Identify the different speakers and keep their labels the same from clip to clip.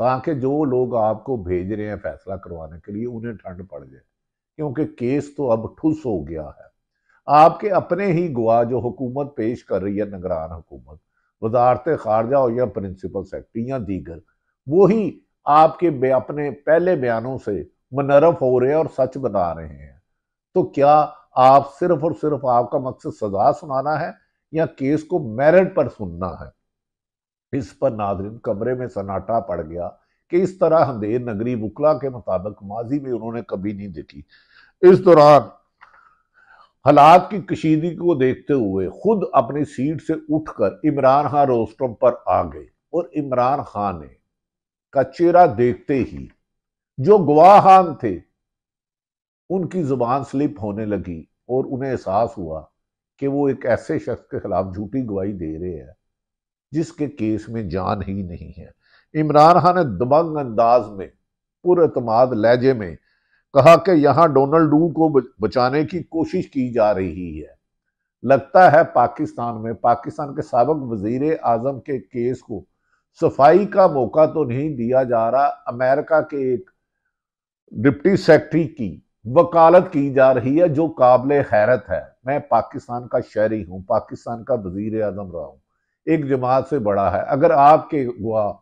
Speaker 1: تاکہ جو لوگ آپ کو بھیج رہے ہیں فیصلہ کروانے کے لیے انہیں ٹھنڈ پڑ جائے، کیونکہ کیس تو اب ٹھوس ہو گیا ہے۔ آپ کے اپنے ہی گواہ جو حکومت پیش کر رہی ہے، نگران حکومت، وزارت خارجہ ہو یا پرنسپل سیکرٹری یا دیگر، وہی آپ کے اپنے پہلے بیانوں سے منحرف ہو رہے ہیں اور سچ بتا رہے ہیں۔ تو کیا آپ صرف اور صرف آپ کا مقصد سزا سنانا ہے یا کیس کو میرٹ پر سننا ہے؟ اس پر ناظرین کمرے میں سناٹا پڑ گیا کہ اس طرح اندھیر نگری وکلا کے مطابق ماضی میں انہوں نے کبھی نہیں دیکھی۔ اس دوران حالات کی کشیدگی کو دیکھتے ہوئے خود اپنی سیٹ سے اٹھ کر عمران خان روسٹرم پر آ گئے، اور عمران خان نے کا چہرہ دیکھتے ہی جو گواہان تھے ان کی زبان سلپ ہونے لگی، اور انہیں احساس ہوا کہ وہ ایک ایسے شخص کے خلاف جھوٹی گواہی دے رہے ہیں جس کے کیس میں جان ہی نہیں ہے۔ عمران خان نے دبنگ انداز میں پر اعتماد لہجے میں کہا کہ یہاں ڈونلڈ ڈو کو بچانے کی کوشش کی جا رہی ہے۔ لگتا ہے پاکستان میں پاکستان کے سابق وزیر اعظم کے کیس کو صفائی کا موقع تو نہیں دیا جا رہا، امریکہ کے ایک ڈپٹی سیکرٹری کی وکالت کی جا رہی ہے جو قابل حیرت ہے۔ میں پاکستان کا شہری ہوں، پاکستان کا وزیر اعظم رہا ہوں، ایک جماعت سے بڑا ہے، اگر آپ کے گواہ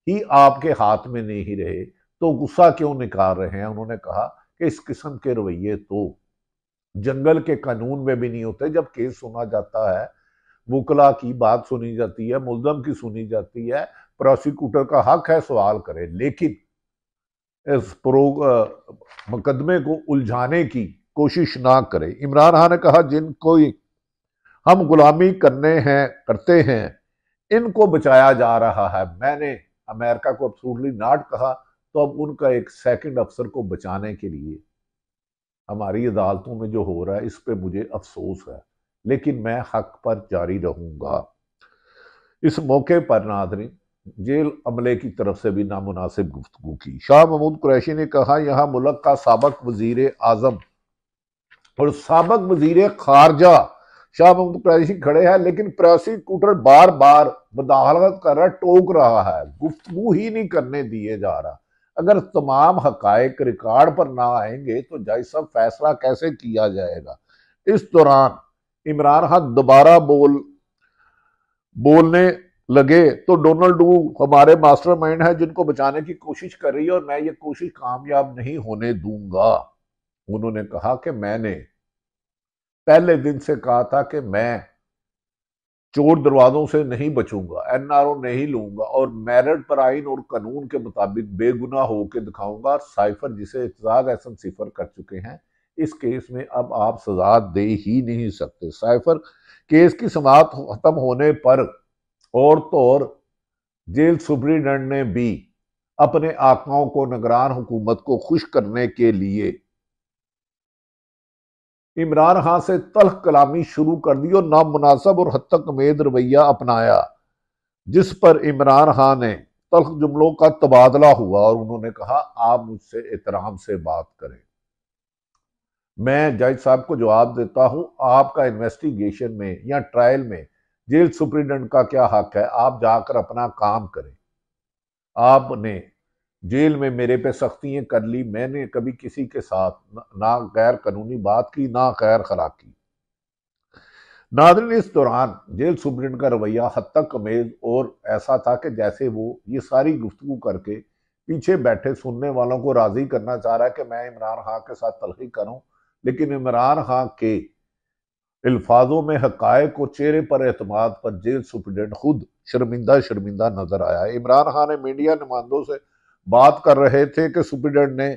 Speaker 1: ہی آپ کے ہاتھ میں نہیں رہے تو غصہ کیوں نکال رہے ہیں؟ انہوں نے کہا کہ اس قسم کے رویے تو جنگل کے قانون میں بھی نہیں ہوتے۔ جب کیس سنا جاتا ہے، وکلا کی بات سنی جاتی ہے، ملزم کی سنی جاتی ہے، پروسیکیوٹر کا حق ہے سوال کرے، لیکن اس مقدمے کو الجھانے کی کوشش نہ کرے۔ عمران خان نے کہا جن کو ہم غلامی کرتے ہیں ان کو بچایا جا رہا ہے۔ میں نے امریکہ کو ابسولوٹلی ناٹ کہا، تو اب ان کا ایک سیکنڈ افسر کو بچانے کے لیے ہماری عدالتوں میں جو ہو رہا ہے اس پہ مجھے افسوس ہے، لیکن میں حق پر جاری رہوں گا۔ اس موقع پر ناظرین جیل عملے کی طرف سے بھی نامناسب گفتگو کی۔ شاہ محمود قریشی نے کہا یہاں ملک کا سابق وزیر اعظم اور سابق وزیر خارجہ شاہ محمود قریشی کھڑے ہیں، لیکن پروسیکیوٹر بار بار مداخلت کر رہا، ٹوک رہا ہے، گفتگو ہی نہیں کرنے دیے جا رہا۔ اگر تمام حقائق ریکارڈ پر نہ آئیں گے تو جج صاحب فیصلہ کیسے کیا جائے گا؟ اس دوران عمران خان دوبارہ بولنے لگے تو ڈونلڈ ڈو ہمارے ماسٹر مائنڈ ہے جن کو بچانے کی کوشش کر رہی ہے، اور میں یہ کوشش کامیاب نہیں ہونے دوں گا۔ انہوں نے کہا کہ میں نے پہلے دن سے کہا تھا کہ میں چور دروازوں سے نہیں بچوں گا، این آر او نہیں لوں گا، اور میرٹ پر آئین اور قانون کے مطابق بے گناہ ہو کے دکھاؤں گا۔ سائفر جسے اعتزاز احسن صفر کر چکے ہیں، اس کیس میں اب آپ سزا دے ہی نہیں سکتے۔ سائفر کیس کی سماعت ختم ہونے پر اور تو اور جیل سپرنٹینڈنٹ نے بھی اپنے آقاؤں کو، نگران حکومت کو خوش کرنے کے لیے عمران خان سے تلخ کلامی شروع کر دی اور نامناسب اور حد تک امید رویہ اپنایا، جس پر عمران خان نے تلخ جملوں کا تبادلہ ہوا اور انہوں نے کہا آپ مجھ سے احترام سے بات کریں۔ میں جج صاحب کو جواب دیتا ہوں، آپ کا انویسٹیگیشن میں یا ٹرائل میں جیل سپرنٹینڈنٹ کا کیا حق ہے؟ آپ جا کر اپنا کام کریں۔ آپ نے جیل میں میرے پہ سختیاں کر لی، میں نے کبھی کسی کے ساتھ نہ غیر قانونی بات کی نہ غیر خلاق کی۔ ناظرین اس دوران جیل سپرنٹینڈنٹ کا رویہ حد تک امیز اور ایسا تھا کہ جیسے وہ یہ ساری گفتگو کر کے پیچھے بیٹھے سننے والوں کو راضی کرنا چاہ رہا ہے کہ میں عمران خان کے ساتھ تلخی کروں، لیکن عمران خان کے الفاظوں میں حقائق اور چہرے پر اعتماد پر جیل سپرنٹینڈنٹ خود شرمندہ نظر آیا۔ عمران خان نے میڈیا نمائندوں سے بات کر رہے تھے کہ سپرنٹینڈنٹ نے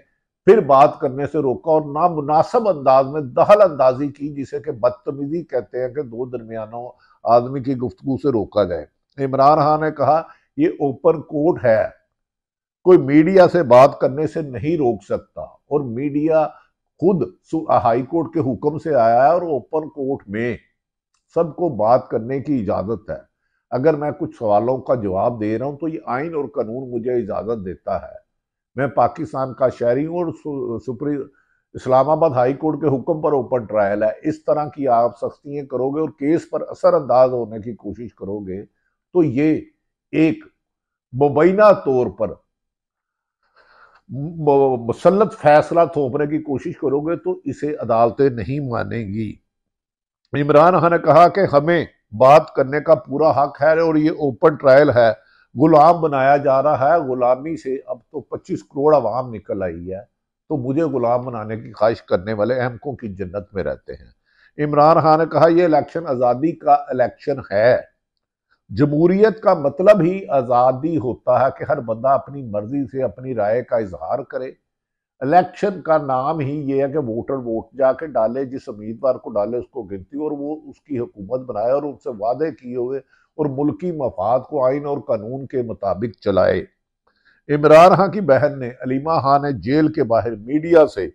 Speaker 1: پھر بات کرنے سے روکا اور نامناسب انداز میں دخل اندازی کی، جسے کہ بدتمیزی کہتے ہیں، کہ دو درمیانوں آدمی کی گفتگو سے روکا جائے۔ عمران خان نے کہا یہ اوپن کورٹ ہے، کوئی میڈیا سے بات کرنے سے نہیں روک سکتا، اور میڈیا خود ہائی کورٹ کے حکم سے آیا ہے اور اوپن کورٹ میں سب کو بات کرنے کی اجازت ہے۔ اگر میں کچھ سوالوں کا جواب دے رہا ہوں تو یہ آئین اور قانون مجھے اجازت دیتا ہے۔ میں پاکستان کا شہری ہوں اور اسلام آباد ہائی کورٹ کے حکم پر اوپن ٹرائل ہے۔ اس طرح کی آپ سختیاں کرو گے اور کیس پر اثر انداز ہونے کی کوشش کرو گے تو یہ ایک مبینہ طور پر مسلط فیصلہ تھوپنے کی کوشش کرو گے تو اسے عدالتیں نہیں مانیں گی۔ عمران خان نے کہا کہ ہمیں بات کرنے کا پورا حق ہے اور یہ اوپن ٹرائل ہے، غلام بنایا جا رہا ہے، غلامی سے اب تو 25 کروڑ عوام نکل آئی ہے، تو مجھے غلام بنانے کی خواہش کرنے والے احمقوں کی جنت میں رہتے ہیں۔ عمران خان نے کہا یہ الیکشن آزادی کا الیکشن ہے، جمہوریت کا مطلب ہی آزادی ہوتا ہے کہ ہر بندہ اپنی مرضی سے اپنی رائے کا اظہار کرے۔ الیکشن کا نام ہی یہ ہے کہ ووٹر ووٹ جا کے ڈالے، جس امیدوار کو ڈالے اس کو گنتی اور وہ اس کی حکومت بنائے اور ان سے وعدے کیے ہوئے اور ملکی مفاد کو آئین اور قانون کے مطابق چلائے۔ عمران خان کی بہن نے علیمہ خان نے جیل کے باہر میڈیا سے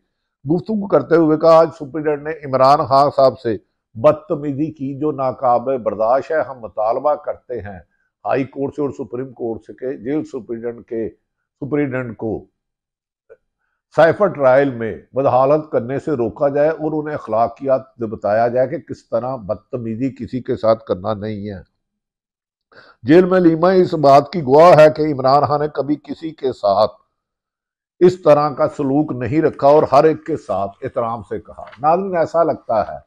Speaker 1: گفتگو کرتے ہوئے کہا آج سپرنٹینڈنٹ نے عمران خان صاحب سے بدتمیزی کی جو ناقابل برداشت ہے، ہم مطالبہ کرتے ہیں ہائی کورٹ سے اور سپریم کورٹ سے کہ جیل سپرنٹینڈنٹ کو سائفر ٹرائل میں بدحالت کرنے سے روکا جائے اور انہیں اخلاقیات بتایا جائے کہ کس طرح بدتمیزی کسی کے ساتھ کرنا نہیں ہے۔ جیل میں علیمہ اس بات کی گواہ ہے کہ عمران خان نے کبھی کسی کے ساتھ اس طرح کا سلوک نہیں رکھا اور ہر ایک کے ساتھ احترام سے کہا۔ ناظرین ایسا لگتا ہے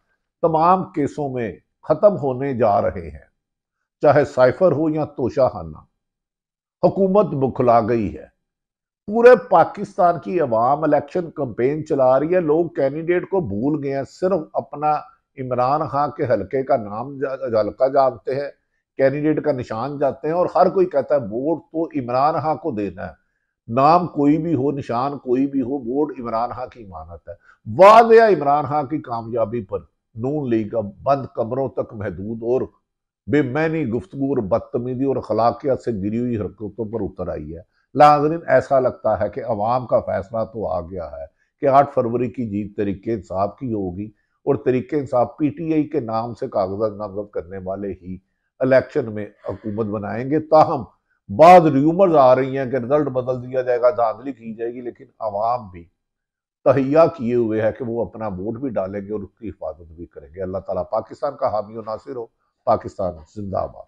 Speaker 1: تمام کیسوں میں ختم ہونے جا رہے ہیں، چاہے سائفر ہو یا توشہ خانہ، حکومت بکھلا گئی ہے۔ پورے پاکستان کی عوام الیکشن کمپین چلا رہی ہے، لوگ کینڈیڈیٹ کو بھول گئے ہیں، صرف اپنا عمران خان کے حلقے کا نام حلقہ جانتے ہیں، کینڈیڈیٹ کا نشان جانتے ہیں اور ہر کوئی کہتا ہے ووٹ تو عمران خان کو دینا ہے، نام کوئی بھی ہو، نشان کوئی بھی ہو، ووٹ عمران خان کی امانت ہے۔ واضح عمران خان کی کامیابی پر نون لیگ اب بند کمروں تک محدود اور بے معنی گفتگو اور بدتمیزی اور اخلاقیات سے گری ہوئی حرکتوں پر اتر آئی ہے۔ ناظرین ایسا لگتا ہے کہ عوام کا فیصلہ تو آ گیا ہے کہ 8 فروری کی جیت تحریک انصاف کی ہوگی اور Tehreek Insaf P T I کے نام سے کاغذات نامزد کرنے والے ہی الیکشن میں حکومت بنائیں گے۔ تاہم بعض ریومرز آ رہی ہیں کہ رزلٹ بدل دیا جائے گا، دھاندلی کی جائے گی، لیکن عوام بھی تہیہ کیے ہوئے ہے کہ وہ اپنا ووٹ بھی ڈالیں گے اور اس کی حفاظت بھی کریں گے۔ اللہ تعالیٰ پاکستان کا حامی و ناصر ہو۔ پاکستان زندہ باد۔